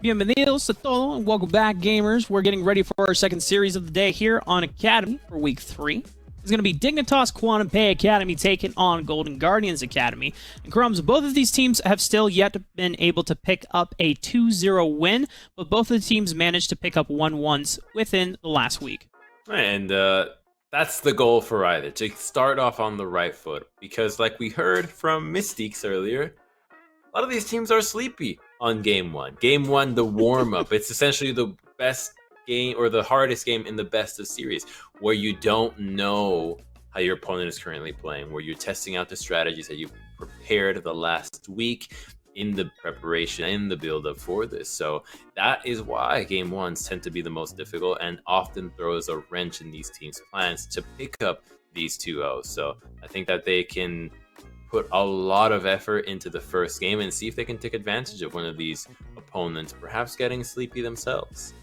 Bienvenidos a todo and welcome back, gamers. We're getting ready for our second series of the day here on Academy for Week 3. It's going to be Dignitas QNTM Academy taking on Golden Guardians Academy. And Crumbs, both of these teams have still yet been able to pick up a 2-0 win, but both of the teams managed to pick up 1-1s within the last week. And that's the goal for either, to start off on the right foot. Because like we heard from Mystiques earlier, a lot of these teams are sleepy on Game 1. Game 1, the warm-up. It's essentially the best game or the hardest game in the best of series, where you don't know how your opponent is currently playing, where you're testing out the strategies that you've prepared the last week in the preparation, in the build-up for this. So that is why Game 1s tend to be the most difficult and often throws a wrench in these teams' plans to pick up these 2-0s. So I think that they can put a lot of effort into the first game and see if they can take advantage of one of these opponents, perhaps getting sleepy themselves.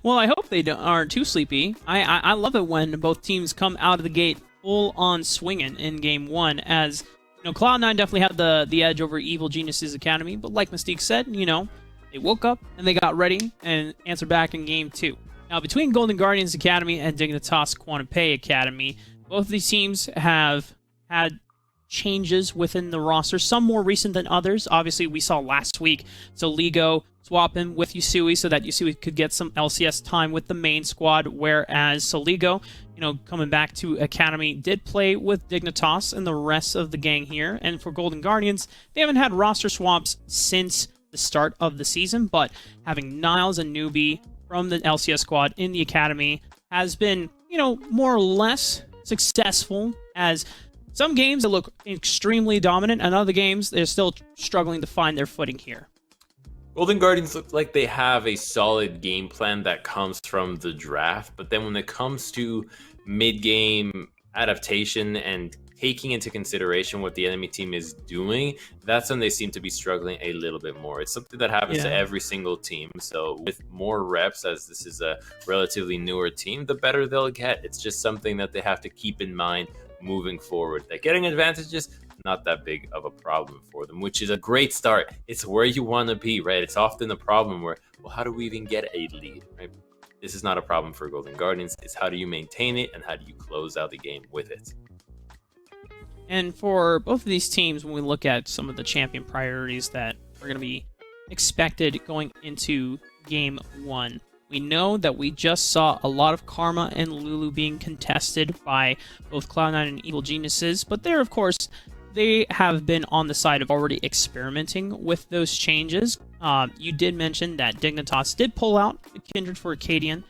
Well, I hope they aren't too sleepy. I love it when both teams come out of the gate full on swinging in Game 1, as you know, Cloud9 definitely had the edge over Evil Geniuses Academy, but like Mystique said, you know, they woke up and they got ready and answered back in Game 2. Now, between Golden Guardians Academy and Dignitas QNTM Academy, both of these teams have had changes within the roster, some more recent than others. Obviously, we saw last week Soligo swapping with Yusui so that Yusui could get some LCS time with the main squad, whereas Soligo, you know, coming back to Academy, did play with Dignitas and the rest of the gang here. And for Golden Guardians, they haven't had roster swaps since the start of the season, but having Niles and Newbie from the LCS squad in the Academy has been, you know, more or less successful, as some games that look extremely dominant, and other games they're still struggling to find their footing here. Golden Guardians look like they have a solid game plan that comes from the draft, but then when it comes to mid-game adaptation and taking into consideration what the enemy team is doing, that's when they seem to be struggling a little bit more. It's something that happens to every single team, so with more reps, as this is a relatively newer team, the better they'll get. It's just something that they have to keep in mind moving forward, that getting advantages, not that big of a problem for them, which is a great start. It's where you want to be, right? It's often a problem where, well, how do we even get a lead, right? This is not a problem for Golden Guardians. It's how do you maintain it and how do you close out the game with it. And for both of these teams, when we look at some of the champion priorities that are going to be expected going into Game 1, we know that we just saw a lot of Karma and Lulu being contested by both Cloud9 and Evil Geniuses, but they're, of course, they have been on the side of already experimenting with those changes. You did mention that Dignitas did pull out the Kindred for Acadian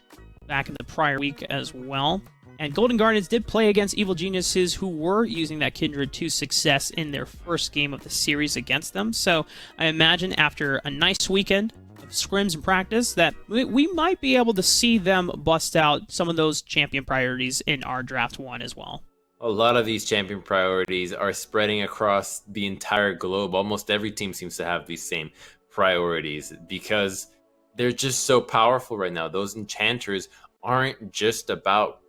back in the prior week as well. And Golden Guardians did play against Evil Geniuses, who were using that Kindred to success in their first game of the series against them. So I imagine after a nice weekend of scrims and practice, that we might be able to see them bust out some of those champion priorities in our Draft 1 as well. A lot of these champion priorities are spreading across the entire globe. Almost every team seems to have these same priorities because they're just so powerful right now. Those enchanters aren't just about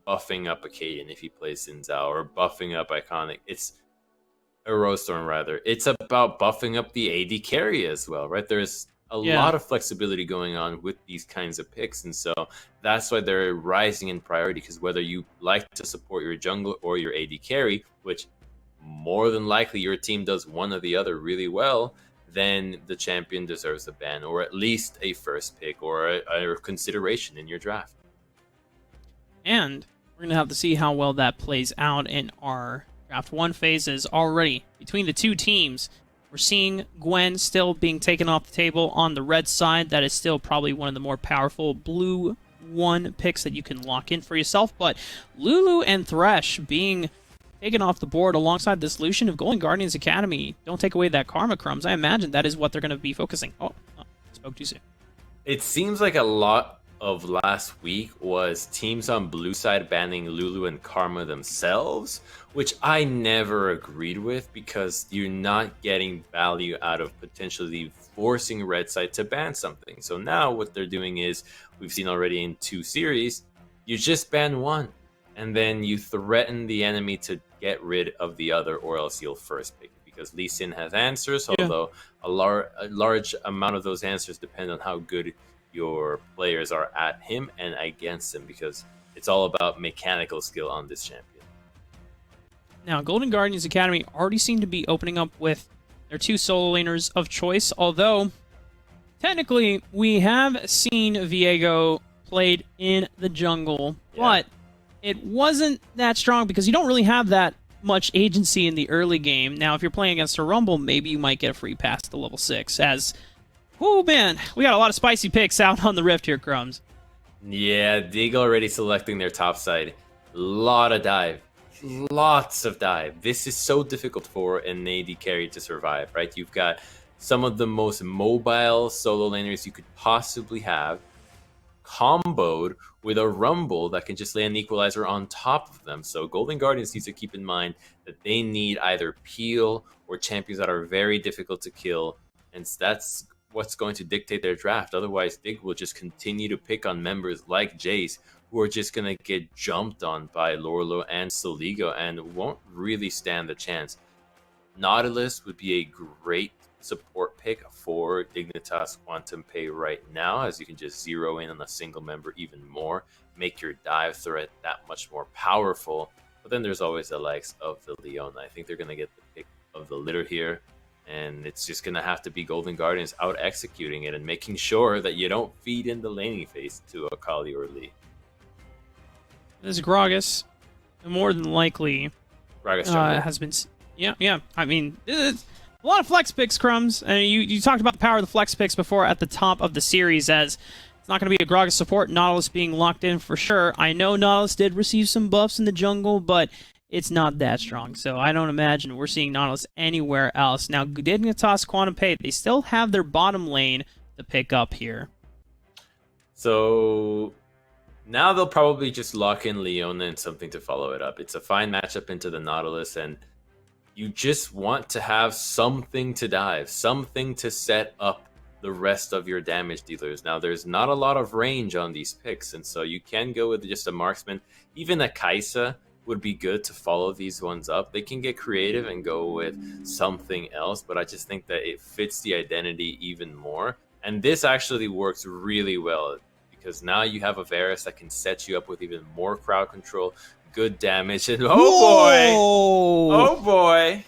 buffing up Acadian if he plays Xin Zhao, or buffing up Iconic. It's a Rosestorm, rather. It's about buffing up the AD carry as well, right? There's a lot of flexibility going on with these kinds of picks, and so that's why they're rising in priority, because whether you like to support your jungle or your AD carry, which more than likely your team does one or the other really well, then the champion deserves a ban, or at least a first pick, or a consideration in your draft. And we're going to have to see how well that plays out in our Draft 1 phases already. Between the two teams, we're seeing Gwen still being taken off the table on the red side. That is still probably one of the more powerful blue 1 picks that you can lock in for yourself. But Lulu and Thresh being taken off the board alongside the solution of Golden Guardians Academy. Don't take away that Karma Crumbs. I imagine that is what they're going to be focusing. Oh, spoke too soon. It seems like a lot of last week was teams on blue side banning Lulu and Karma themselves, which I never agreed with, because you're not getting value out of potentially forcing red side to ban something. So now what they're doing is, we've seen already in 2 series, you just ban one and then you threaten the enemy to get rid of the other, or else you'll first pick. If you because Lee Sin has answers, Yeah. although a large amount of those answers depend on how good your players are at him and against him, because it's all about mechanical skill on this champion. Now, Golden Guardians Academy already seem to be opening up with their 2 solo laners of choice, although technically we have seen Viego played in the jungle, but it wasn't that strong because you don't really have that much agency in the early game. Now, if you're playing against a Rumble, maybe you might get a free pass to level 6, as, oh man, we got a lot of spicy picks out on the Rift here, Crumbs. Yeah, DIGA already selecting their top side. Lot of dive. Lots of dive. This is so difficult for an AD carry to survive, right? You've got some of the most mobile solo laners you could possibly have, comboed with a Rumble that can just lay an equalizer on top of them. So Golden Guardians needs to keep in mind that they need either peel or champions that are very difficult to kill, and that's what's going to dictate their draft. Otherwise, Dig will just continue to pick on members like Jace, who are just going to get jumped on by Lorlo and Soligo and won't really stand the chance. Nautilus would be a great support pick for Dignitas QNTM right now, as you can just zero in on a single member even more, make your dive threat that much more powerful. But then there's always the likes of the Leona. I think they're going to get the pick of the litter here, and it's just going to have to be Golden Guardians out executing it and making sure that you don't feed in the laning phase to Akali or Lee. This Gragas, more than likely, has been... Yeah. I mean, it's a lot of flex picks, Crumbs. And you talked about the power of the flex picks before at the top of the series, as it's not going to be a Gragas support. Nautilus being locked in for sure. I know Nautilus did receive some buffs in the jungle, but it's not that strong. So I don't imagine we're seeing Nautilus anywhere else. Now, Dignitas QNTM, they still have their bottom lane to pick up here. So now they'll probably just lock in Leona and something to follow it up. It's a fine matchup into the Nautilus, and you just want to have something to dive, something to set up the rest of your damage dealers. Now, there's not a lot of range on these picks, and so you can go with just a marksman. Even a Kai'Sa would be good to follow these ones up. They can get creative and go with something else, but I just think that it fits the identity even more. And this actually works really well, because now you have a Varus that can set you up with even more crowd control, good damage, and oh boy!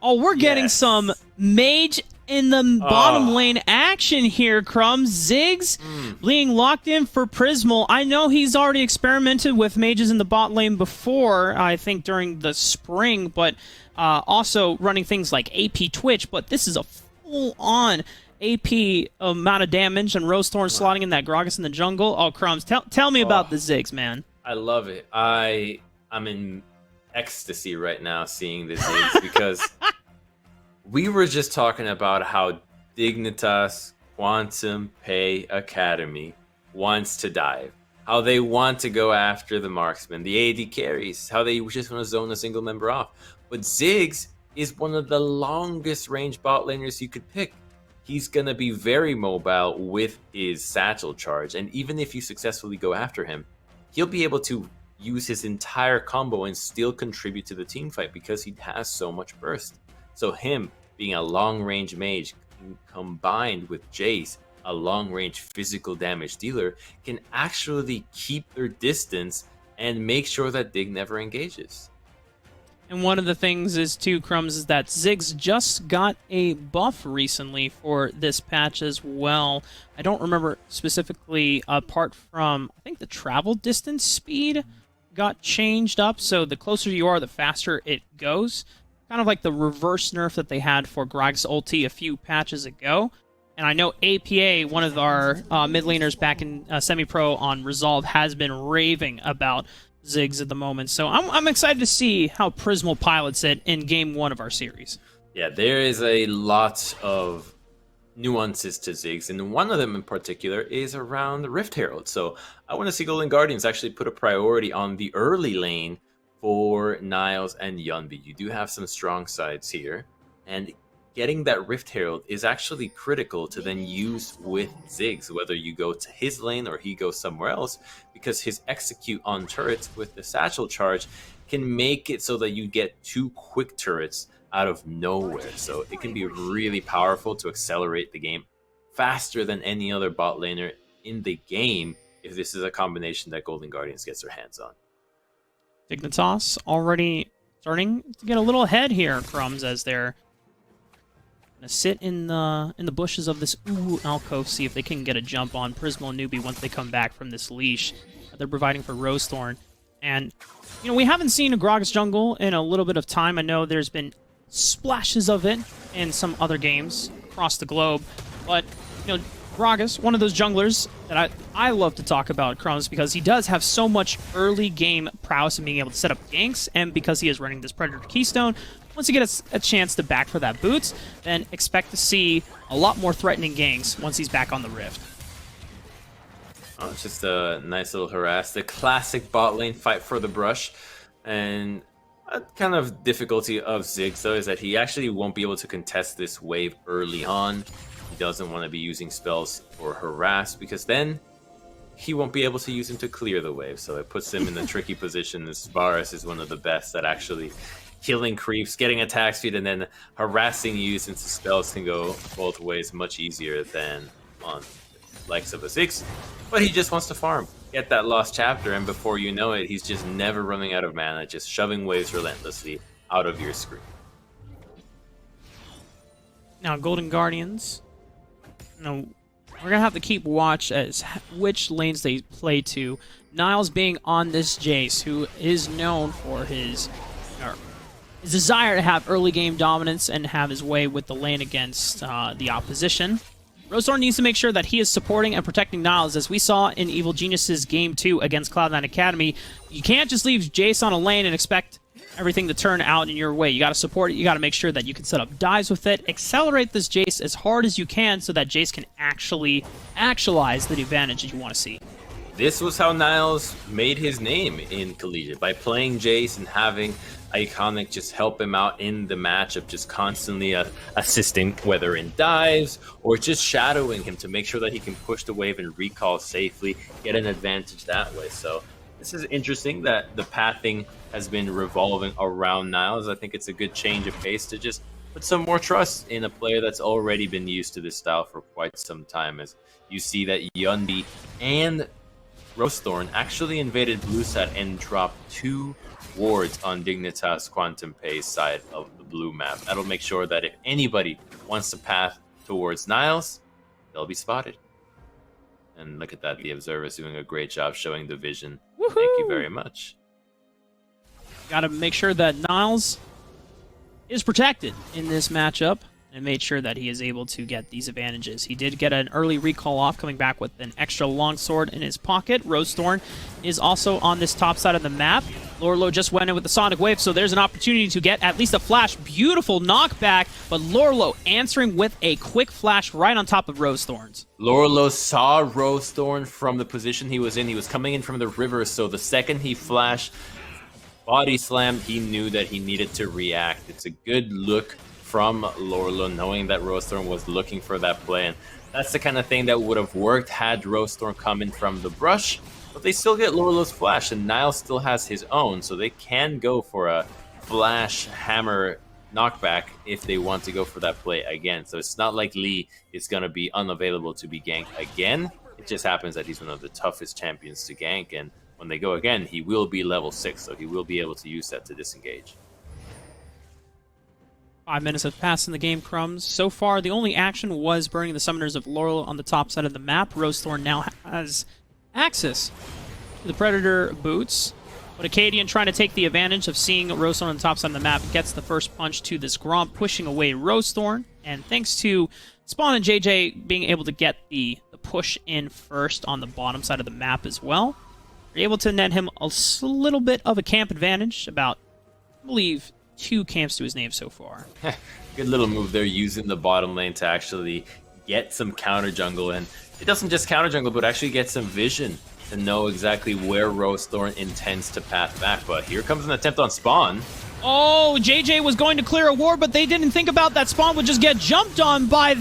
Oh, we're getting some mage in the bottom lane action here, Crumbs. Ziggs being locked in for Prismal. I know he's already experimented with mages in the bot lane before, I think during the spring, but also running things like AP Twitch, but this is a full-on AP amount of damage, and Rosethorn slotting in that Gragas in the jungle. Oh, Crumbs, tell me about the Ziggs, man. I love it. I'm in ecstasy right now seeing the Ziggs, because we were just talking about how Dignitas QNTM Academy wants to dive, how they want to go after the marksman, the AD carries, how they just want to zone a single member off. But Ziggs is one of the longest range bot laners you could pick. He's going to be very mobile with his satchel charge, and even if you successfully go after him, he'll be able to use his entire combo and still contribute to the team fight because he has so much burst. So him being a long-range mage combined with Jace, a long-range physical damage dealer, can actually keep their distance and make sure that Dig never engages. And one of the things is, too, Crumbs, is that Ziggs just got a buff recently for this patch as well. I don't remember specifically, apart from, I think the travel distance speed got changed up, so the closer you are, the faster it goes. Kind of like the reverse nerf that they had for Gragas ulti a few patches ago. And I know APA, one of our mid laners back in semi-pro on Resolve, has been raving about Ziggs at the moment. So I'm excited to see how Prismal pilots it in Game 1 of our series. Yeah, there is a lot of nuances to Ziggs, and one of them in particular is around the Rift Herald. So I want to see Golden Guardians actually put a priority on the early lane for Niles and Yunbi. You do have some strong sides here, and getting that Rift Herald is actually critical to then use with Ziggs, whether you go to his lane or he goes somewhere else, because his execute on turrets with the satchel charge can make it so that you get 2 quick turrets out of nowhere. So it can be really powerful to accelerate the game faster than any other bot laner in the game if this is a combination that Golden Guardians gets their hands on. Dignitas already starting to get a little ahead here, Crumbs, as they're gonna sit in the bushes of this alcove, see if they can get a jump on Prismo and Newbie once they come back from this leash that they're providing for Rosethorn. And you know, we haven't seen a Gragas jungle in a little bit of time. I know there's been splashes of it in some other games across the globe, but you know, Gragas, one of those junglers that I love to talk about, Crumbs, because he does have so much early game prowess in being able to set up ganks, and because he is running this Predator Keystone, once he gets a chance to back for that boots, then expect to see a lot more threatening ganks once he's back on the Rift. Oh, it's just a nice little harass. The classic bot lane fight for the brush. And a kind of difficulty of Ziggs, though, is that he actually won't be able to contest this wave early on. He doesn't want to be using spells for harass, because then he won't be able to use them to clear the wave. So it puts him in a tricky position. This Varus is one of the best at actually killing creeps, getting attack speed, and then harassing you, since the spells can go both ways much easier than on the likes of a Ziggs. But he just wants to farm, get that lost chapter, and before you know it, he's just never running out of mana, just shoving waves relentlessly out of your screen. Now, Golden Guardians, you know, we're going to have to keep watch as which lanes they play to. Niles being on this Jace, who is known for his desire to have early game dominance and have his way with the lane against the opposition. Rosethorn needs to make sure that he is supporting and protecting Niles, as we saw in Evil Genius's Game 2 against Cloud9 Academy. You can't just leave Jace on a lane and expect everything to turn out in your way. You got to support it. You got to make sure that you can set up dives with it. Accelerate this Jace as hard as you can so that Jace can actually actualize the advantage that you want to see. This was how Niles made his name in Collegiate, by playing Jace and having Iconic just help him out in the matchup, just constantly assisting, whether in dives or just shadowing him to make sure that he can push the wave and recall safely, get an advantage that way. So this is interesting that the pathing has been revolving around Niles. I think it's a good change of pace to just put some more trust in a player that's already been used to this style for quite some time, as you see that Yundi and Rosethorn actually invaded blue side and dropped 2 wards on Dignitas QNTM side of the blue map. That'll make sure that if anybody wants to path towards Niles, they'll be spotted. And look at that, the Observer's doing a great job showing the vision. Woohoo! Thank you very much. Got to make sure that Niles is protected in this matchup and made sure that he is able to get these advantages. He did get an early recall off, coming back with an extra longsword in his pocket. Rosethorn is also on this top side of the map. Lorlo just went in with the Sonic Wave, so there's an opportunity to get at least a flash. Beautiful knockback, but Lorlo answering with a quick flash right on top of Rosethorn's. Lorlo saw Rosethorn from the position he was in. He was coming in from the river, so the second he flashed, body slammed, he knew that he needed to react. It's a good look from Lorlo, knowing that Rosethorn was looking for that play, and that's the kind of thing that would have worked had Rosethorn come in from the brush, but they still get Lorlo's flash, and Niles still has his own, so they can go for a flash hammer knockback if they want to go for that play again. So it's not like Lee is going to be unavailable to be ganked again. It just happens that he's one of the toughest champions to gank, and when they go again, he will be level 6, so he will be able to use that to disengage. 5 minutes have passed in the game, Crumbs. So far, the only action was burning the Summoners of Laurel on the top side of the map. Rosethorn now has access to the Predator boots, but Acadian, trying to take the advantage of seeing Rosethorn on the top side of the map, gets the first punch to this Gromp, pushing away Rosethorn, and thanks to Spawn and JJ being able to get the push in first on the bottom side of the map as well, they're able to net him a little bit of a camp advantage, about, I believe, 2 camps to his name so far. Good little move there, using the bottom lane to actually get some counter jungle, and it doesn't just counter jungle, but actually get some vision to know exactly where Rosethorn intends to path back. But here comes an attempt on Spawn. Oh, JJ was going to clear a ward, but they didn't think about that Spawn would just get jumped on by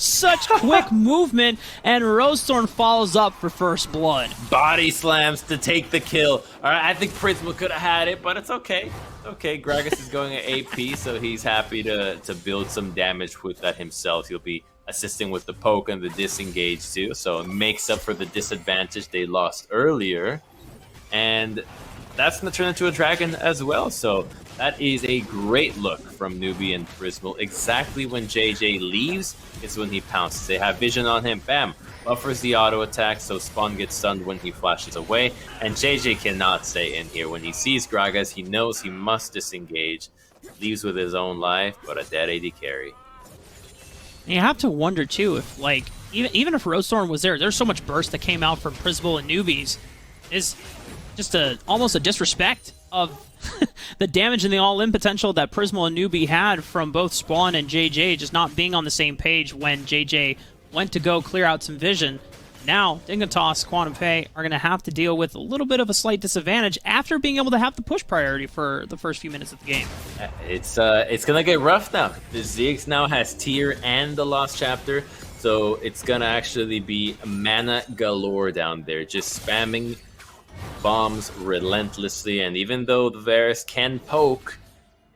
such quick movement, and Rosethorn follows up for first blood. Body slams to take the kill. All right, I think Prisma could have had it, but it's okay. Okay, Gragas is going at AP, so he's happy to build some damage with that himself. He'll be assisting with the poke and the disengage too, so it makes up for the disadvantage they lost earlier. And that's going to turn into a dragon as well, so that is a great look from Newbie and Prismal. Exactly when JJ leaves is when he pounces. They have vision on him, bam, buffers the auto attack, so Spawn gets stunned when he flashes away, and JJ cannot stay in here. When he sees Gragas, he knows he must disengage, leaves with his own life, but a dead AD carry. You have to wonder too if, like, even if Rosethorn was there's so much burst that came out from Prismal and Newbies. Is just almost a disrespect of the damage and the all-in potential that Prismal and Newbie had from both Spawn and JJ just not being on the same page when JJ went to go clear out some vision. Now, Dignitas QNTM are going to have to deal with a little bit of a slight disadvantage after being able to have the push priority for the first few minutes of the game. It's going to get rough now. The Ziggs now has tier and the Lost Chapter, so it's going to actually be mana galore down there, just spamming bombs relentlessly. And even though the Varus can poke,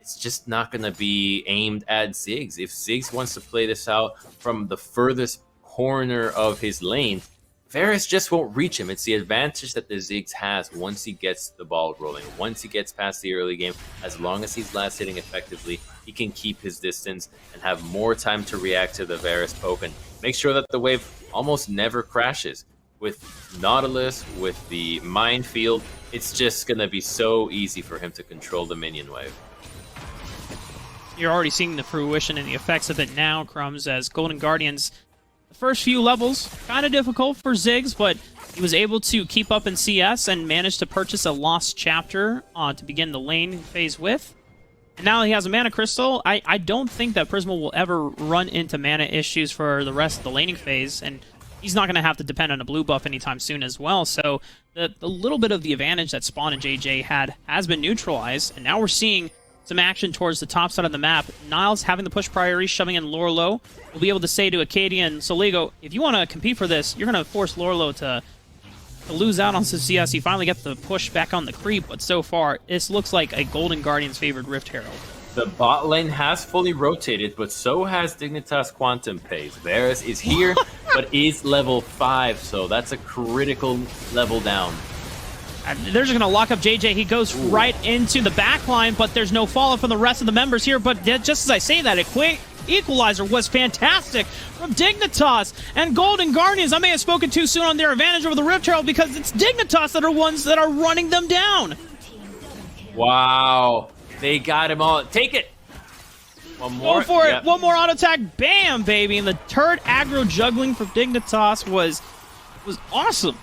it's just not going to be aimed at Ziggs. If Ziggs wants to play this out from the furthest corner of his lane, Varus just won't reach him. It's the advantage that the Ziggs has once he gets the ball rolling. Once he gets past the early game, as long as he's last hitting effectively, he can keep his distance and have more time to react to the Varus poke and make sure that the wave almost never crashes. With Nautilus, with the minefield, it's just going to be so easy for him to control the minion wave. You're already seeing the fruition and the effects of it now, Crumbs, as Golden Guardians, the first few levels, kind of difficult for Ziggs, but he was able to keep up in CS and managed to purchase a Lost Chapter to begin the lane phase with. And now he has a Mana Crystal. I don't think that Prismal will ever run into mana issues for the rest of the laning phase, and he's not going to have to depend on a blue buff anytime soon as well. So the little bit of the advantage that Spawn and JJ had has been neutralized, and now we're seeing some action towards the top side of the map. Niles having the push priority, shoving in Lorlo. We'll be able to say to Acadia and Soligo, if you want to compete for this, you're going to force Lorlo to lose out on some CS. He finally gets the push back on the creep, but so far, this looks like a Golden Guardian's favored Rift Herald. The bot lane has fully rotated, but so has Dignitas QNTM. Varus is here, but is level 5, so that's a critical level down. And they're just going to lock up JJ. He goes right into the backline, but there's no follow-up from the rest of the members here. But just as I say that, a quick equalizer was fantastic from Dignitas. And Golden Guardians, I may have spoken too soon on their advantage over the Rift Herald because it's Dignitas that are ones that are running them down. Wow. They got him all. Take it. One more. Go for it. One more auto attack. Bam, baby. And the turret aggro juggling from Dignitas was awesome.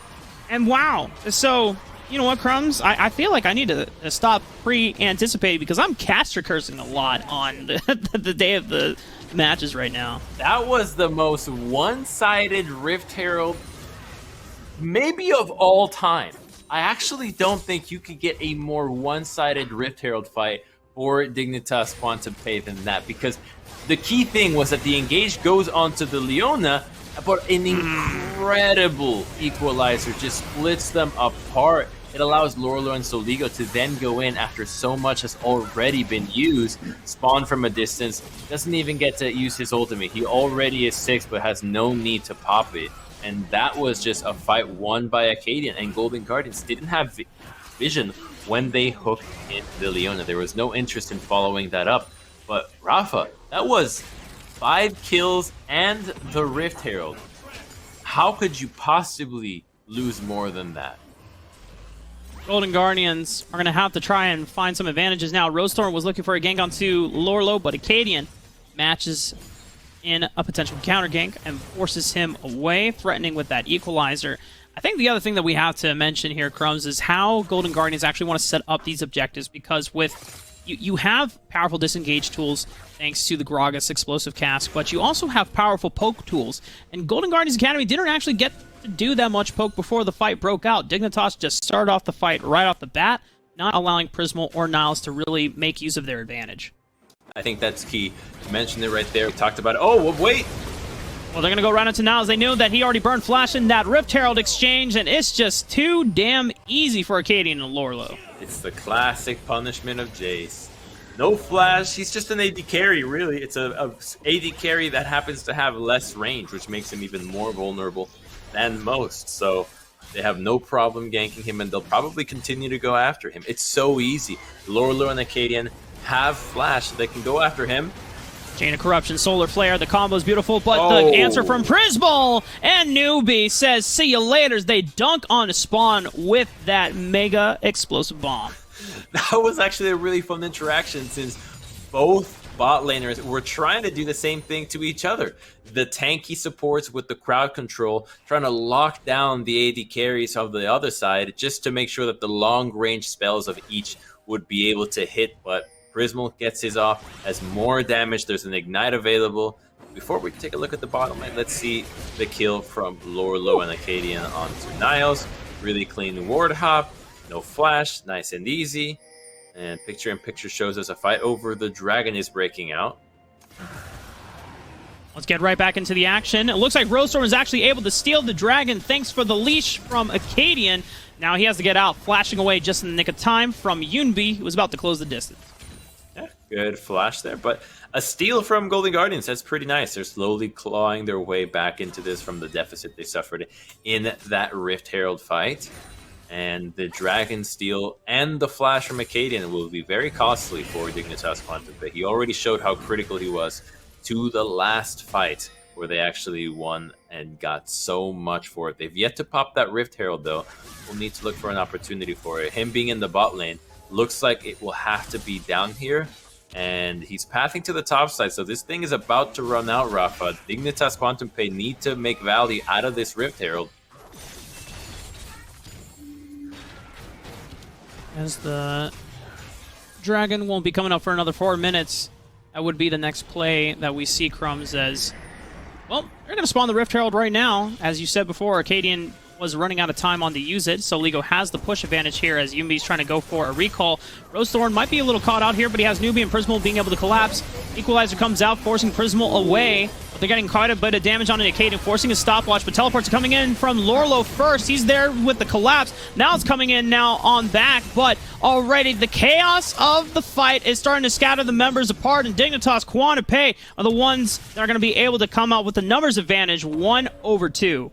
And wow. So, you know what, Crumbs? I feel like I need to stop pre-anticipating because I'm caster cursing a lot on the day of the matches right now. That was the most one-sided Rift Herald maybe of all time. I actually don't think you could get a more one-sided Rift Herald fight for Dignitas QNTM than that, because the key thing was that the engage goes onto the Leona, but an incredible equalizer just splits them apart. It allows Lorlo and Soligo to then go in after so much has already been used. Spawn from a distance, doesn't even get to use his ultimate. He already is 6, but has no need to pop it. And that was just a fight won by Acadian, and Golden Guardians didn't have vision when they hooked in the Leona. There was no interest in following that up. But Rafa, that was 5 kills and the Rift Herald. How could you possibly lose more than that? Golden Guardians are going to have to try and find some advantages now. Rosethorn was looking for a gank onto Lorlo, but Acadian matches in a potential counter gank and forces him away, threatening with that equalizer. I think the other thing that we have to mention here, Crumbs, is how Golden Guardians actually want to set up these objectives, because with you have powerful disengage tools thanks to the Gragas explosive cast, but you also have powerful poke tools, and Golden Guardians Academy didn't actually get to do that much poke before the fight broke out. Dignitas just started off the fight right off the bat, not allowing Prismal or Niles to really make use of their advantage. I think that's key. You mentioned it right there. We talked about it. Oh, wait! Well, they're going to go right into Niles. They knew that he already burned Flash in that Rift Herald exchange, and it's just too damn easy for Acadian and Lorlo. It's the classic punishment of Jace. No Flash, he's just an AD carry, really. It's a AD carry that happens to have less range, which makes him even more vulnerable than most. So they have no problem ganking him, and they'll probably continue to go after him. It's so easy. Lorlo and Acadian have Flash, so they can go after him. Chain of Corruption, Solar Flare, the combo is beautiful, but the answer from Prismal and Newbie says, see you later, as they dunk on Spawn with that mega explosive bomb. That was actually a really fun interaction, since both bot laners were trying to do the same thing to each other. The tanky supports with the crowd control, trying to lock down the AD carries of the other side, just to make sure that the long-range spells of each would be able to hit, but Prismal gets his off, has more damage, there's an Ignite available. Before we take a look at the bottom lane, let's see the kill from Lorlo and Acadian onto Niles. Really clean ward hop, no Flash, nice and easy. And picture-in-picture shows us a fight over the dragon is breaking out. Let's get right back into the action. It looks like Roadstorm is actually able to steal the dragon thanks for the leash from Acadian. Now he has to get out, flashing away just in the nick of time from Yunbi, who was about to close the distance. Yeah, good flash there, but a steal from Golden Guardians. That's pretty nice. They're slowly clawing their way back into this from the deficit they suffered in that Rift Herald fight. And the Dragon Steal and the flash from Acadian will be very costly for Dignitas QNTM. He already showed how critical he was to the last fight, where they actually won and got so much for it. They've yet to pop that Rift Herald, though. We'll need to look for an opportunity for it. Him being in the bot lane, looks like it will have to be down here, and he's pathing to the top side, so this thing is about to run out, Rafa. Dignitas QNTM need to make value out of this Rift Herald. As the Dragon won't be coming up for another 4 minutes, that would be the next play that we see, Crumbs, as... Well, they're going to spawn the Rift Herald right now. As you said before, Acadian was running out of time on to use it, so Ligo has the push advantage here as Yumbi's trying to go for a recall. Rosethorn might be a little caught out here, but he has Newbie and Prismal being able to collapse. Equalizer comes out, forcing Prismal away, but they're getting quite a bit of damage on an Acadian, forcing a stopwatch, but teleports are coming in from Lorlo first. He's there with the collapse. Now it's coming in now on back, but already the chaos of the fight is starting to scatter the members apart, and Dignitas QNTM are the ones that are going to be able to come out with the numbers advantage 1/2.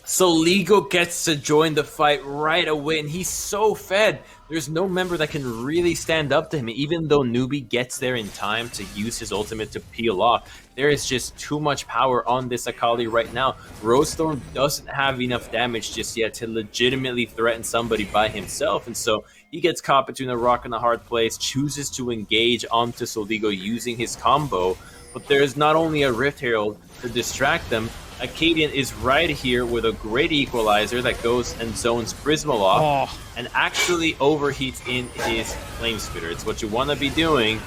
So Ligo gets to join the fight right away, and he's so fed. There's no member that can really stand up to him, even though Newbie gets there in time to use his ultimate to peel off. There is just too much power on this Akali right now. Rosethorn doesn't have enough damage just yet to legitimately threaten somebody by himself, and so he gets caught between a rock and a hard place, chooses to engage onto Soligo using his combo, but there's not only a Rift Herald to distract them, Acadian is right here with a great equalizer that goes and zones Prismal off and actually overheats in his Flame Spitter. It's what you want to be doing.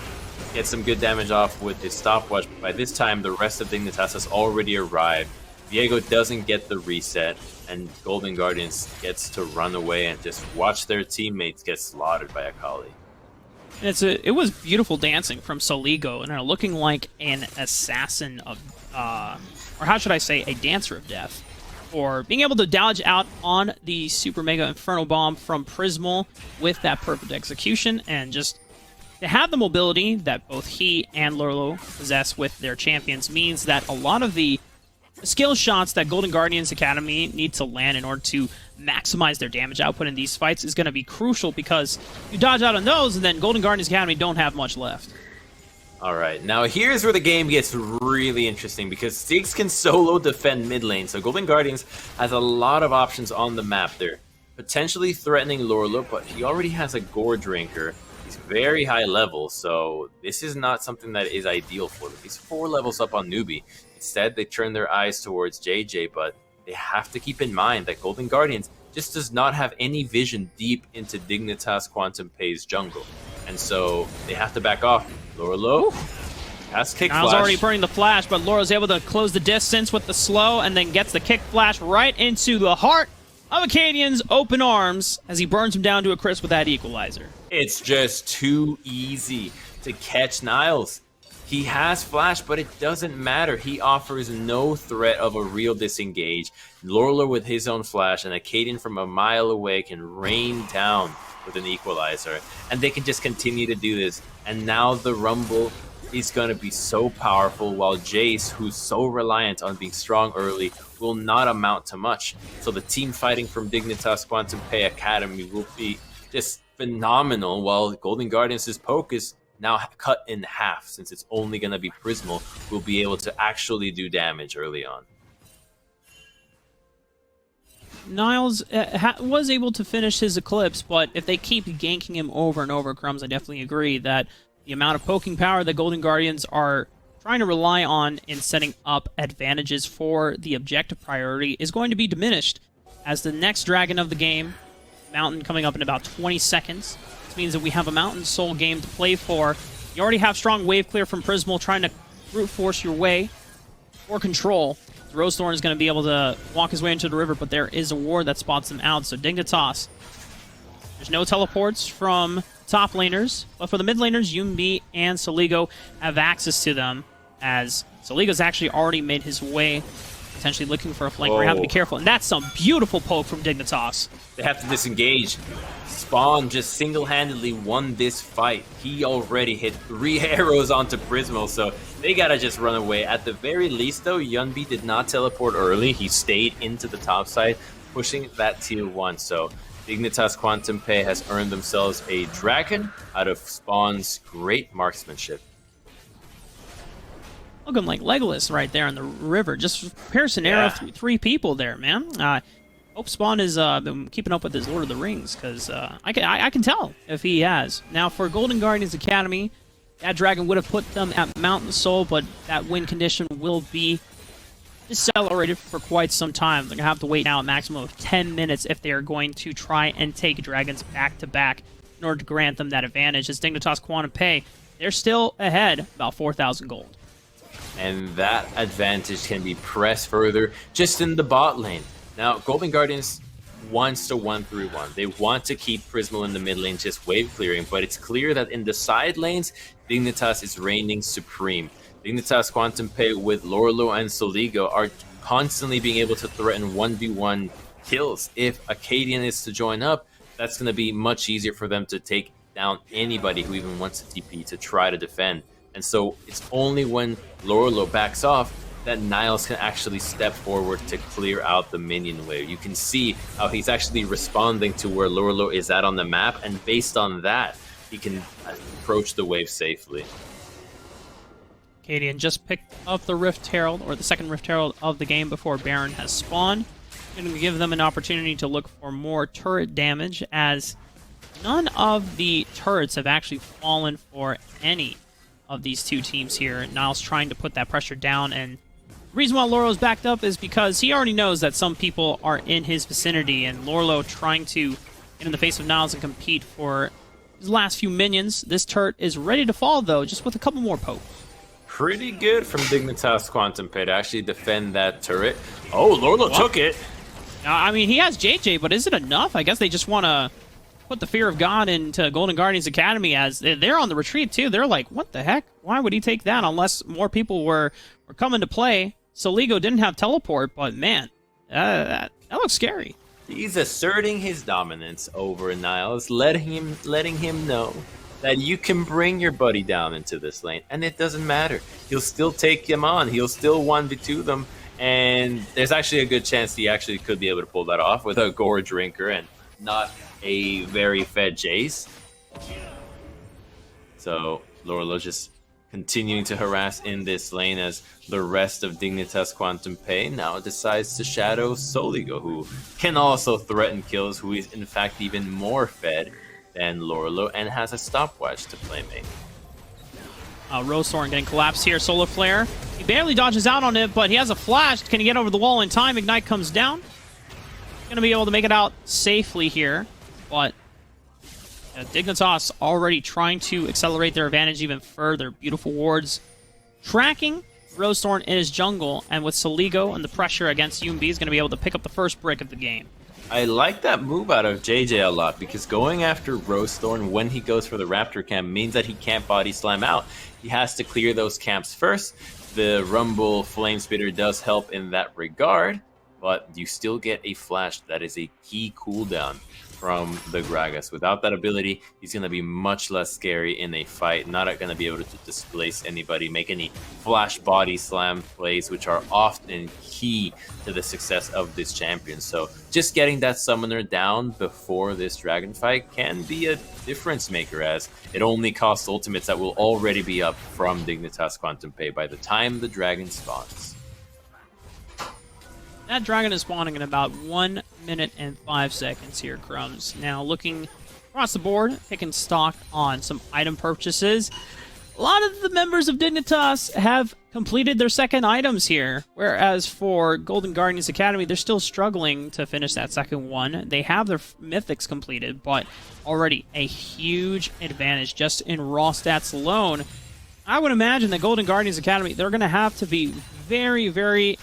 Get some good damage off with his stopwatch. But by this time, the rest of Dignitas has already arrived. Diego doesn't get the reset, and Golden Guardians gets to run away and just watch their teammates get slaughtered by Akali. And it was beautiful dancing from Soligo, and looking like an assassin of... or how should I say, a dancer of death, for being able to dodge out on the Super Mega Inferno Bomb from Prismal with that perfect execution, and just to have the mobility that both he and Lorlo possess with their champions means that a lot of the skill shots that Golden Guardians Academy need to land in order to maximize their damage output in these fights is going to be crucial, because you dodge out on those, and then Golden Guardians Academy don't have much left. All right, now here's where the game gets really interesting, because Ziggs can solo defend mid lane, so Golden Guardians has a lot of options on the map. They're potentially threatening Lorlo, but he already has a Gore Drinker. He's very high level, so this is not something that is ideal for them. He's 4 levels up on Newbie. Instead, they turn their eyes towards JJ, but they have to keep in mind that Golden Guardians just does not have any vision deep into Dignitas QNTM's jungle. And so they have to back off. Lorlo has kick flash. Niles already burning the flash, but Loro's able to close the distance with the slow, and then gets the kick flash right into the heart of Acadian's open arms as he burns him down to a crisp with that equalizer. It's just too easy to catch Niles. He has flash, but it doesn't matter. He offers no threat of a real disengage. Lorlo with his own flash and Acadian from a mile away can rain down with an equalizer. And they can just continue to do this. And now the Rumble is going to be so powerful, while Jace, who's so reliant on being strong early, will not amount to much. So the team fighting from Dignitas QNTM Academy will be just phenomenal, while Golden Guardians' poke is now cut in half, since it's only going to be Prismal who will be able to actually do damage early on. Niles was able to finish his Eclipse, but if they keep ganking him over and over, Crumbs, I definitely agree that the amount of poking power that Golden Guardians are trying to rely on in setting up advantages for the objective priority is going to be diminished as the next dragon of the game, Mountain, coming up in about 20 seconds. This means that we have a Mountain Soul game to play for. You already have strong wave clear from Prismal trying to brute force your way for control. Rosethorn is going to be able to walk his way into the river, but there is a ward that spots him out, so Dignitas. There's no teleports from top laners, but for the mid laners, Yumbi and Soligo have access to them, as Soligo's actually already made his way, potentially looking for a flank. We have to be careful, and that's some beautiful poke from Dignitas. They have to disengage. Spawn just single-handedly won this fight. He already hit 3 arrows onto Prismal, so they gotta just run away. At the very least, though, Yunbi did not teleport early. He stayed into the top side, pushing that tier 1. So Dignitas QNTM has earned themselves a dragon out of Spawn's great marksmanship. Looking like Legolas right there in the river. Just piercing arrow through 3 people there, man. Hope Spawn has been keeping up with his Lord of the Rings, because I can tell if he has. Now, for Golden Guardians Academy, that dragon would have put them at Mountain Soul, but that win condition will be accelerated for quite some time. They're going to have to wait now a maximum of 10 minutes if they are going to try and take dragons back-to-back in order to grant them that advantage. As Dignitas QNTM, they're still ahead, about 4,000 gold. And that advantage can be pressed further just in the bot lane. Now, Golden Guardians wants to 1-3-1. They want to keep Prismal in the mid lane just wave clearing, but it's clear that in the side lanes, Dignitas is reigning supreme. Dignitas QNTM with Lorlo and Soligo are constantly being able to threaten 1v1 kills. If Acadian is to join up, that's going to be much easier for them to take down anybody who even wants to TP to try to defend. And so it's only when Lorlo backs off that Niles can actually step forward to clear out the minion wave. You can see how he's actually responding to where Lorlo is at on the map, and based on that, he can approach the wave safely. Acadian just picked up the Rift Herald, or the second Rift Herald of the game before Baron has spawned. Going to give them an opportunity to look for more turret damage, as none of the turrets have actually fallen for any of these two teams here. Niles trying to put that pressure down, and the reason why Lorlo's backed up is because he already knows that some people are in his vicinity, and Lorlo trying to get in the face of Niles and compete for his last few minions. This turret is ready to fall, though, just with a couple more pokes. Pretty good from Dignitas QNTM to actually defend that turret. Oh, Lorlo took it! I mean, he has JJ, but is it enough? I guess they just want to put the fear of God into Golden Guardians Academy, as they're on the retreat, too. They're like, what the heck? Why would he take that unless more people were coming to play? Soligo didn't have teleport, but man, that looks scary. He's asserting his dominance over Niles, letting him know that you can bring your buddy down into this lane, and it doesn't matter. He'll still take him on. He'll still 1v2 them, and there's actually a good chance he actually could be able to pull that off with a Gore Drinker and not a very fed Jace. So Lorlo just continuing to harass in this lane, as the rest of Dignitas QNTM now decides to shadow Soligo, who can also threaten kills, who is in fact even more fed than Lorlo and has a stopwatch to playmate. Rosethorn getting collapsed here. Solar Flare. He barely dodges out on it, but he has a flash. Can he get over the wall in time? Ignite comes down. Going to be able to make it out safely here, but Dignitas already trying to accelerate their advantage even further. Beautiful wards tracking Rosethorn in his jungle, and with Soligo and the pressure against Yumbi, is going to be able to pick up the first brick of the game. I like that move out of JJ a lot, because going after Rosethorn when he goes for the Raptor camp means that he can't body slam out. He has to clear those camps first. The Rumble Flame Spitter does help in that regard, but you still get a flash that is a key cooldown from the Gragas. Without that ability, he's going to be much less scary in a fight, not going to be able to displace anybody, make any flash body slam plays, which are often key to the success of this champion. So just getting that summoner down before this dragon fight can be a difference maker, as it only costs ultimates that will already be up from Dignitas QNTM by the time the dragon spawns. That dragon is spawning in about 1 minute and 5 seconds here, Crumbs. Now, looking across the board, taking stock on some item purchases. A lot of the members of Dignitas have completed their second items here, whereas for Golden Guardians Academy, they're still struggling to finish that second one. They have their mythics completed, but already a huge advantage just in raw stats alone. I would imagine that Golden Guardians Academy, they're going to have to be very, very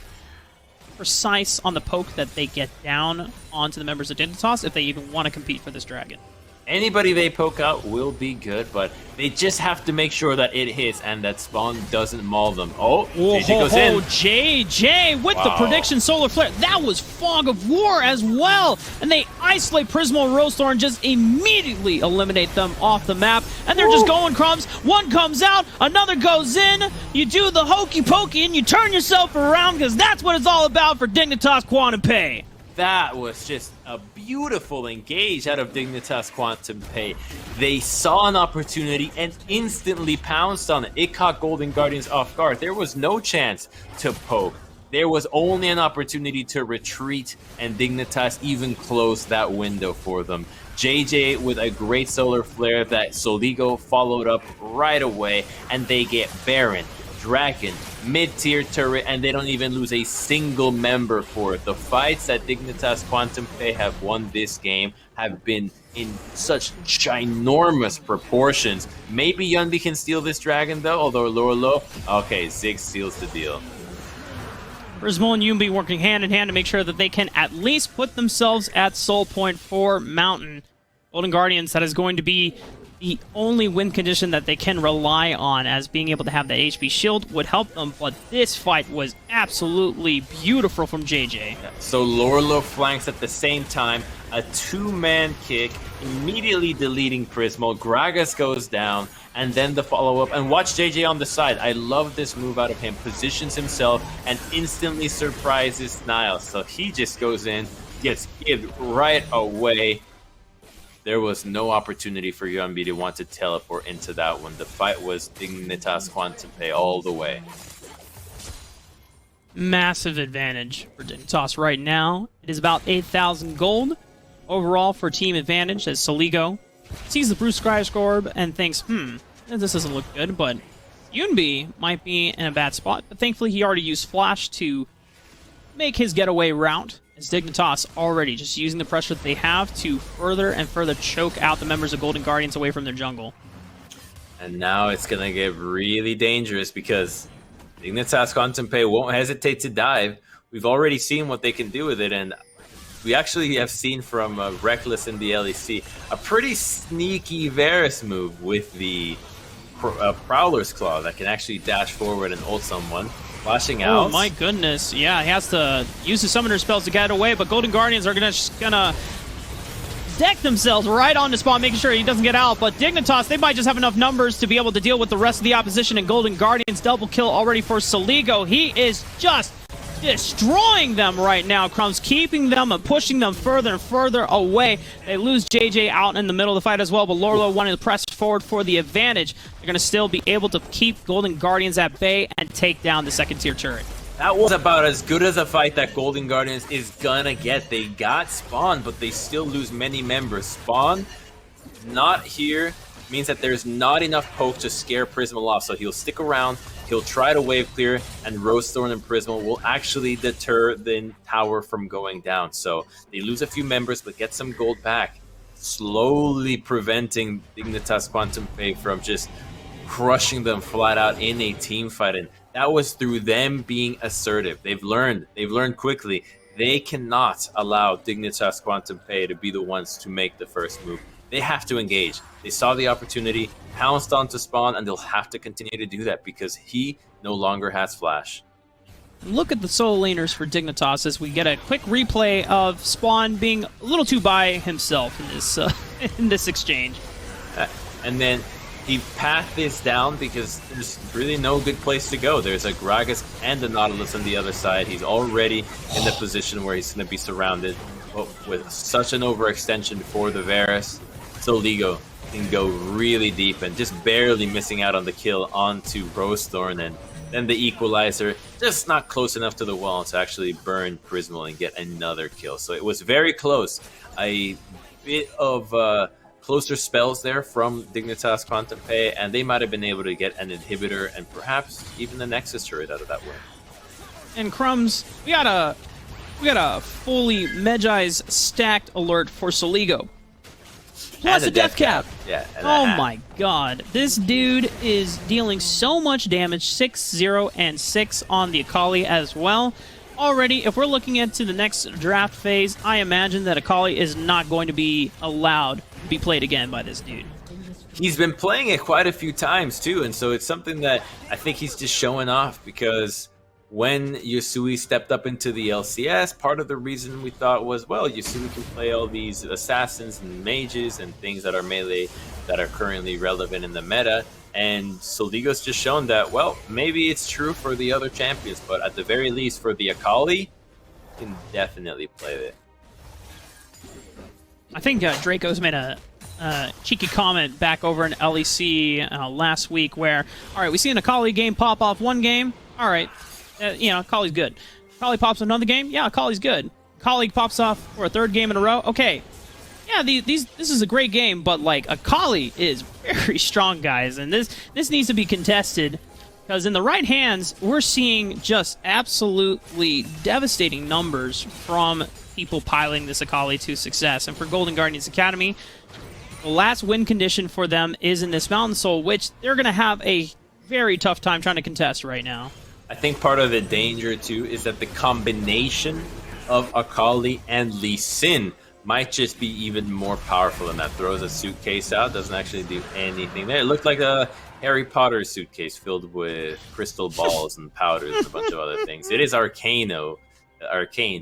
precise on the poke that they get down onto the members of Dignitas if they even want to compete for this dragon. Anybody they poke out will be good, but they just have to make sure that it hits and that spawn doesn't maul them. Oh, JJ goes in. JJ with the prediction solar flare. That was Fog of War as well. And they isolate Prismal and Rosethorn, just immediately eliminate them off the map. And they're just going, Crumbs. One comes out, another goes in. You do the hokey pokey and you turn yourself around, because that's what it's all about for Dignitas QNTM. That was just a beautiful engage out of Dignitas QNTM. They saw an opportunity and instantly pounced on it. It caught Golden Guardians off guard. There was no chance to poke. There was only an opportunity to retreat, and Dignitas even closed that window for them. JJ with a great solar flare that Soligo followed up right away, and they get Baron, Dragon, mid-tier turret, and they don't even lose a single member for it. The fights that Dignitas QNTM have won this game have been in such ginormous proportions. Maybe Yunbi can steal this dragon though, although Lorlo. Okay, Zig steals the deal. Prismal and Yunbi working hand in hand to make sure that they can at least put themselves at Soul Point for Mountain. Golden Guardians, that is going to be the only win condition that they can rely on, as being able to have that HP shield would help them, but this fight was absolutely beautiful from JJ. So Lorlo flanks at the same time, a two-man kick, immediately deleting Prismal. Gragas goes down, and then the follow-up, and watch JJ on the side. I love this move out of him, positions himself, and instantly surprises Niles. So he just goes in, gets hit right away. There was no opportunity for Yunbi to want to teleport into that one. The fight was Dignitas QNTM all the way. Massive advantage for Dignitas right now. It is about 8,000 gold overall for team advantage, as Soligo sees the Bruce Skyscorb and thinks, this doesn't look good, but Yunbi might be in a bad spot. But thankfully, he already used Flash to make his getaway route, as Dignitas already just using the pressure that they have to further and further choke out the members of Golden Guardians away from their jungle. And now it's going to get really dangerous, because Dignitas QNTM won't hesitate to dive. We've already seen what they can do with it, and we actually have seen from Reckless in the LEC a pretty sneaky Varus move with the Prowler's Claw that can actually dash forward and ult someone. Flashing out. Oh my goodness. Yeah, he has to use his summoner spells to get away, but Golden Guardians are gonna deck themselves right on the spot, making sure he doesn't get out. But Dignitas, they might just have enough numbers to be able to deal with the rest of the opposition, and Golden Guardians double kill already for Soligo. He is just destroying them right now, Crumbs, keeping them and pushing them further and further away. They lose JJ out in the middle of the fight as well, but Lorlo wanting to press forward for the advantage. They're going to still be able to keep Golden Guardians at bay and take down the second tier turret. That was about as good as a fight that Golden Guardians is gonna get. They got Spawn, but they still lose many members. Spawn not here means that there's not enough poke to scare Prismal off, so he'll stick around, he'll try to wave clear, and Rosethorn and Prismal will actually deter the tower from going down. So they lose a few members, but get some gold back, slowly preventing Dignitas QNTM from just crushing them flat out in a team fight. And that was through them being assertive. They've learned quickly. they cannot allow Dignitas QNTM to be the ones to make the first move. They have to engage. They saw the opportunity, pounced onto Spawn, and they'll have to continue to do that because he no longer has Flash. Look at the solo laners for Dignitas as we get a quick replay of Spawn being a little too by himself in this in this exchange. And then he pathed this down because there's really no good place to go. There's a Gragas and a Nautilus on the other side. He's already in the position where he's going to be surrounded. But with such an overextension for the Varus, Soligo can go really deep and just barely missing out on the kill onto Rosethorn, and then the equalizer just not close enough to the wall to actually burn Prismal and get another kill. So it was very close. A bit of closer spells there from Dignitas QNTM, and they might have been able to get an inhibitor and perhaps even the Nexus turret out of that win. And Crumbs, we got a fully Medjai's stacked alert for Soligo. Plus a death cap. Yeah. Oh my god. This dude is dealing so much damage. 6-0 and 6 on the Akali as well. Already, if we're looking into the next draft phase, I imagine that Akali is not going to be allowed to be played again by this dude. He's been playing it quite a few times too, and so it's something that I think he's just showing off because when Yasui stepped up into the LCS, part of the reason we thought was, well, Yasui can play all these assassins and mages and things that are melee that are currently relevant in the meta. And Soligo's just shown that, well, maybe it's true for the other champions, but at the very least for the Akali, you can definitely play it. I think Draco's made a cheeky comment back over in LEC last week where, all right, we see an Akali game pop off one game, all right, you know, Akali's good. Akali pops another game, yeah, Akali's good. Akali pops off for a third game in a row, okay. Yeah, this is a great game, but like Akali is very strong, guys, and this needs to be contested because in the right hands, we're seeing just absolutely devastating numbers from people piloting this Akali to success. And for Golden Guardians Academy, the last win condition for them is in this Mountain Soul, which they're going to have a very tough time trying to contest right now. I think part of the danger, too, is that the combination of Akali and Lee Sin might just be even more powerful, and that throws a suitcase out, doesn't actually do anything there. It looked like a Harry Potter suitcase filled with crystal balls and powders and a bunch of other things. It is Arcane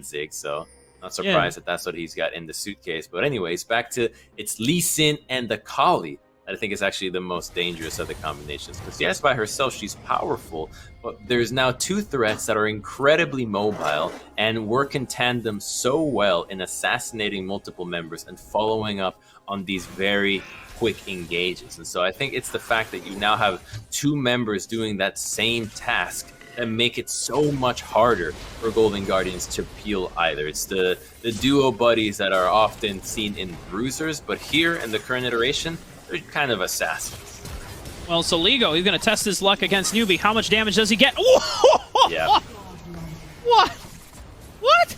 Zig, so not surprised that that's what he's got in the suitcase. But anyways, back to it's Lee Sin and Akali that I think is actually the most dangerous of the combinations. Because yes, by herself, she's powerful, but there's now two threats that are incredibly mobile and work in tandem so well in assassinating multiple members and following up on these very quick engages. And so I think it's the fact that you now have two members doing that same task that make it so much harder for Golden Guardians to peel either. It's the duo buddies that are often seen in bruisers, but here in the current iteration, they're kind of assassins. Well, Soligo, he's going to test his luck against Newbie. How much damage does he get? Yeah. What? What?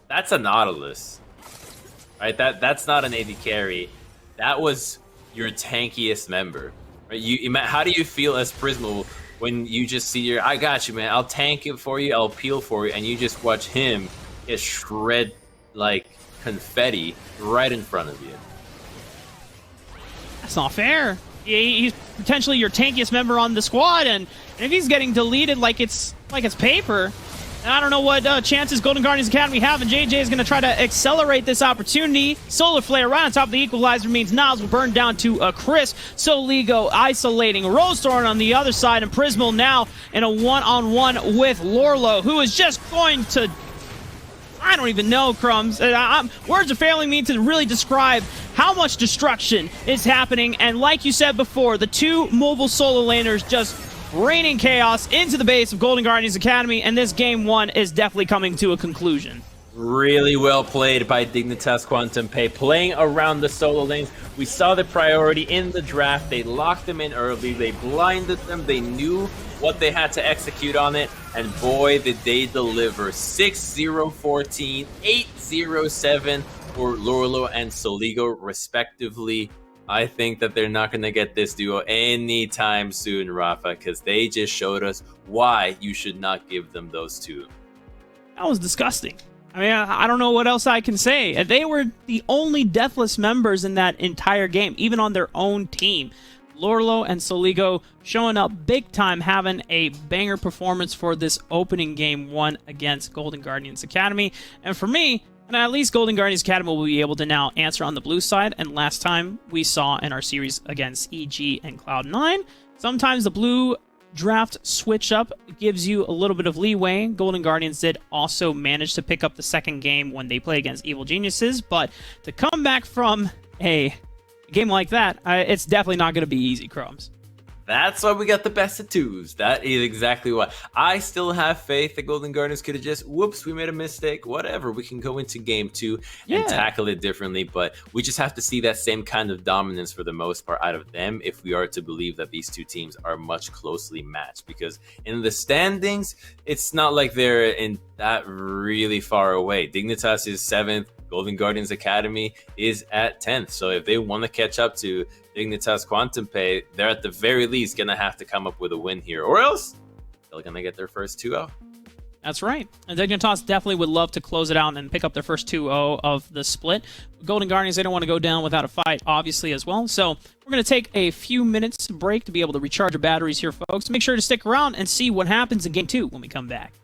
That's a Nautilus. Right? That's not an AD carry. That was your tankiest member. Right? How do you feel as Prismal when you just see I got you, man. I'll tank it for you. I'll peel for you. And you just watch him get shred like confetti right in front of you. That's not fair. He's potentially your tankiest member on the squad, and if he's getting deleted like it's paper, and I don't know what chances Golden Guardians Academy have, and JJ is going to try to accelerate this opportunity. Solar Flare right on top of the equalizer means Niles will burn down to a crisp. Soligo isolating Rosethorn on the other side, and Prismal now in a one-on-one with Lorlo, who is just going to... I don't even know, Crumbs. Words are failing me to really describe how much destruction is happening. And like you said before, the two mobile solo laners just raining chaos into the base of Golden Guardians Academy. And this game one is definitely coming to a conclusion. Really well played by Dignitas QNTM, playing around the solo lanes. We saw the priority in the draft. They locked them in early. They blinded them. They knew what they had to execute on it. And boy, did they deliver. 6-0-14, 8-0-7 for Lorlo and Soligo, respectively. I think that they're not going to get this duo anytime soon, Rafa, because they just showed us why you should not give them those two. That was disgusting. I mean, I don't know what else I can say. They were the only deathless members in that entire game, even on their own team. Lorlo and Soligo showing up big time, having a banger performance for this opening game 1 against Golden Guardians Academy. And for me, and at least Golden Guardians Academy will be able to now answer on the blue side. And last time we saw in our series against EG and Cloud9, sometimes the blue draft switch up gives you a little bit of leeway. Golden Guardians did also manage to pick up the second game when they play against Evil Geniuses, but to come back from a game like that, it's definitely not going to be easy, Chromes. That's why we got the best of 2s. That is exactly why. I still have faith that Golden Guardians could have just, whoops, we made a mistake, whatever. We can go into game 2 and tackle it differently, but we just have to see that same kind of dominance for the most part out of them if we are to believe that these two teams are much closely matched. Because in the standings, it's not like they're in that really far away. Dignitas is 7th. Golden Guardians Academy is at 10th. So if they want to catch up to Dignitas QNTM, they're at the very least going to have to come up with a win here, or else they're going to get their first 2-0. That's right. And Dignitas definitely would love to close it out and pick up their first 2-0 of the split. Golden Guardians, they don't want to go down without a fight, obviously, as well. So we're going to take a few minutes break to be able to recharge your batteries here, folks. Make sure to stick around and see what happens in Game 2 when we come back.